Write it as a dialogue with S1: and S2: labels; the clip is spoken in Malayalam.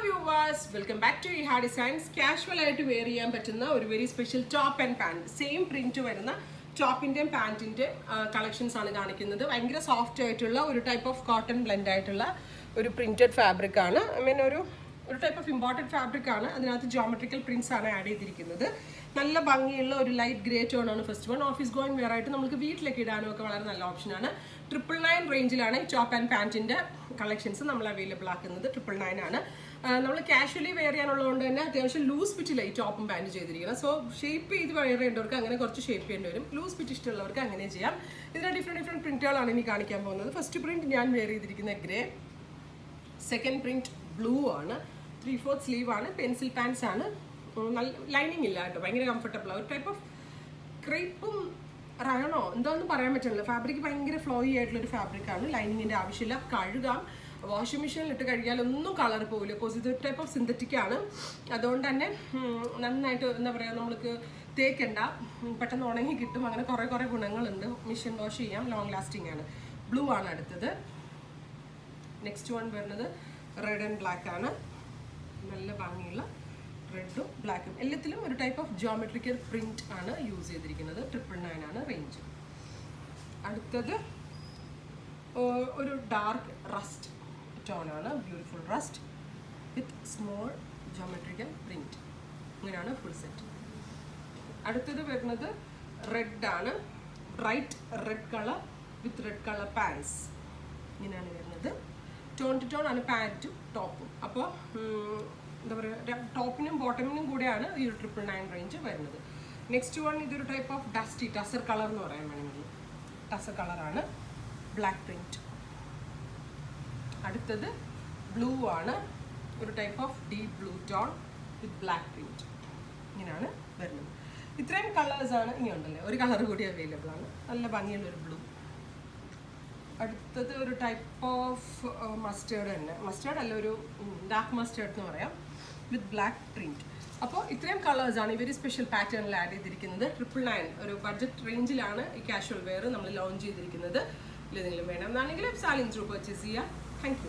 S1: viewers, welcome back to Iha Designs. Casual ആയിട്ട് wear ചെയ്യാൻ പറ്റുന്ന ഒരു very special top and pant. Same print വരുന്ന ടോപ്പിന്റെയും പാന്റിന്റെ കളക്ഷൻസ് ആണ് കാണിക്കുന്നത്. ഭയങ്കര സോഫ്റ്റ് ആയിട്ടുള്ള ഒരു ടൈപ്പ് ഓഫ് കോട്ടൺ ബ്ലെൻഡ് ആയിട്ടുള്ള ഒരു പ്രിന്റഡ് ഫാബ്രിക് ആണ്. ഐ മീൻ ഒരു ടൈപ്പ് ഓഫ് ഇമ്പോർട്ടഡ് ഫാബ്രിക് ആണ്. അതിനകത്ത് ജോമെട്രിക്കൽ പ്രിന്റ്സ് ആണ് ആഡ് ചെയ്തിരിക്കുന്നത്. നല്ല ഭംഗിയുള്ള ഒരു ലൈറ്റ് ഗ്രേ ടോൺ ആണ് first one. Office going wear ആയിട്ട് നമുക്ക് വീട്ടിലേക്ക് ഇടാനും ഒക്കെ വളരെ നല്ല ഓപ്ഷനാണ്. 999 റേഞ്ചിലാണ് ഈ ടോപ്പ് ആൻഡ് പാൻറ്റിൻ്റെ കളക്ഷൻസ് നമ്മൾ അവൈലബിൾ ആക്കുന്നത്. 999 ആണ്. നമ്മൾ കാഷ്വലി വെയർ ചെയ്യാനുള്ളതുകൊണ്ട് തന്നെ അത്യാവശ്യം ലൂസ് ഫിറ്റിലാണ് ഈ ടോപ്പും പാൻറ്റ് ചെയ്തിരിക്കുന്നത്. സോ ഷേപ്പ് ചെയ്ത് വെയർ ചെയ്യേണ്ടവർക്ക് അങ്ങനെ കുറച്ച് ഷേപ്പ് ചെയ്യേണ്ടി വരും. ലൂസ് ഫിറ്റ് ഇഷ്ടമുള്ളവർക്ക് അങ്ങനെ ചെയ്യാം. ഇതിൻ്റെ ഡിഫറെൻറ്റ് പ്രിൻറ്റുകളാണ് ഇനി കാണിക്കാൻ പോകുന്നത്. ഫസ്റ്റ് പ്രിൻറ്റ് ഞാൻ വെയർ ചെയ്തിരിക്കുന്ന ഗ്രേ, സെക്കൻഡ് പ്രിൻറ്റ് ബ്ലൂ ആണ്, 3/4 സ്ലീവ് ആണ്, പെൻസിൽ പാൻസ് ആണ്. നല്ല ലൈനിങ് ഇല്ല കേട്ടോ, ഭയങ്കര കംഫർട്ടബിൾ ആണ്. ഒരു ടൈപ്പ് ഓഫ് ക്രേപ്പും റയണോ എന്താണെന്ന് പറയാൻ പറ്റില്ല. ഫാബ്രിക് ഭയങ്കര ഫ്ലോയി ആയിട്ടുള്ളൊരു ഫാബ്രിക്കാണ്. ലൈനിങ്ങിൻ്റെ ആവശ്യമില്ല. കഴുകാം, വാഷിംഗ് മെഷീനിൽ ഇട്ട് കഴുകിയാലൊന്നും കളർ പോകില്ല. ബിക്കോസ് ഇത് ടൈപ്പ് ഓഫ് സിന്തറ്റിക് ആണ്. അതുകൊണ്ട് തന്നെ നന്നായിട്ട് എന്താ പറയുക, നമ്മൾക്ക് തേക്കണ്ട, പെട്ടെന്ന് ഉണങ്ങി കിട്ടും. അങ്ങനെ കുറേ ഗുണങ്ങളുണ്ട്. മെഷീൻ വാഷ് ചെയ്യാം, ലോങ് ലാസ്റ്റിംഗ് ആണ്. ബ്ലൂ ആണ് അടുത്തത്. നെക്സ്റ്റ് വൺ വരുന്നത് റെഡ് ആൻഡ് ബ്ലാക്ക് ആണ്. നല്ല ഭംഗിയുള്ള റെഡും ബ്ലാക്കും എല്ലാത്തിലും ഒരു ടൈപ്പ് ഓഫ് ജോമെട്രിക്കൽ പ്രിന്റ് ആണ് യൂസ് ചെയ്തിരിക്കുന്നത്. 999 ആണ് റേഞ്ച്. അടുത്തത് ഒരു ഡാർക്ക് റസ്റ്റ് ടോൺ ആണ്. Beautiful rust with small geometrical print. ഇങ്ങനെയാണ് ഫുൾ സെറ്റ്. അടുത്തത് വരുന്നത് റെഡ് ആണ്. Bright red colour with red colour pants. ഇങ്ങനെയാണ് വരുന്നത്. ടോൺ ടു ടോൺ ആണ് പാൻറ്റും ടോപ്പും. അപ്പോൾ എന്താ പറയുക, ടോപ്പിനും ബോട്ടമിനും കൂടെയാണ് ഈ ഒരു 999 റേഞ്ച് വരുന്നത്. നെക്സ്റ്റ് വൺ ഇതൊരു type of dusty tussar colour എന്ന് പറയാൻ വേണമെങ്കിൽ ടസർ കളറാണ്. Black print. അടുത്തത് ബ്ലൂ ആണ്. ഒരു type of deep blue tone with black print. ഇങ്ങനെയാണ് വരുന്നത്. ഇത്രയും കളേഴ്സാണ് ഇനി ഉണ്ടല്ലേ. ഒരു കളർ കൂടി അവൈലബിൾ ആണ്. നല്ല ഭംഗിയുള്ളൊരു ബ്ലൂ. അടുത്തത് ഒരു ടൈപ്പ് ഓഫ് മസ്റ്റേർഡ് തന്നെ. മസ്റ്റേർഡ് അല്ല, ഒരു ഡാർക്ക് മസ്റ്റേർഡ് എന്ന് പറയാം, വിത്ത് ബ്ലാക്ക് പ്രിൻറ്റ്. അപ്പോൾ ഇത്രയും കളേഴ്സാണ് ഈ വെരി സ്പെഷ്യൽ പാറ്റേണിൽ ആഡ് ചെയ്തിരിക്കുന്നത്. 999 ഒരു ബഡ്ജറ്റ് റേഞ്ചിലാണ് ഈ കാഷ്വൽ വെയർ നമ്മൾ ലോഞ്ച് ചെയ്തിരിക്കുന്നത്. ഇതിലെന്തെങ്കിലും വേണമെന്നാണെങ്കിൽ സാലിൻ ത്രൂ പർച്ചേസ് ചെയ്യാം. Thank you.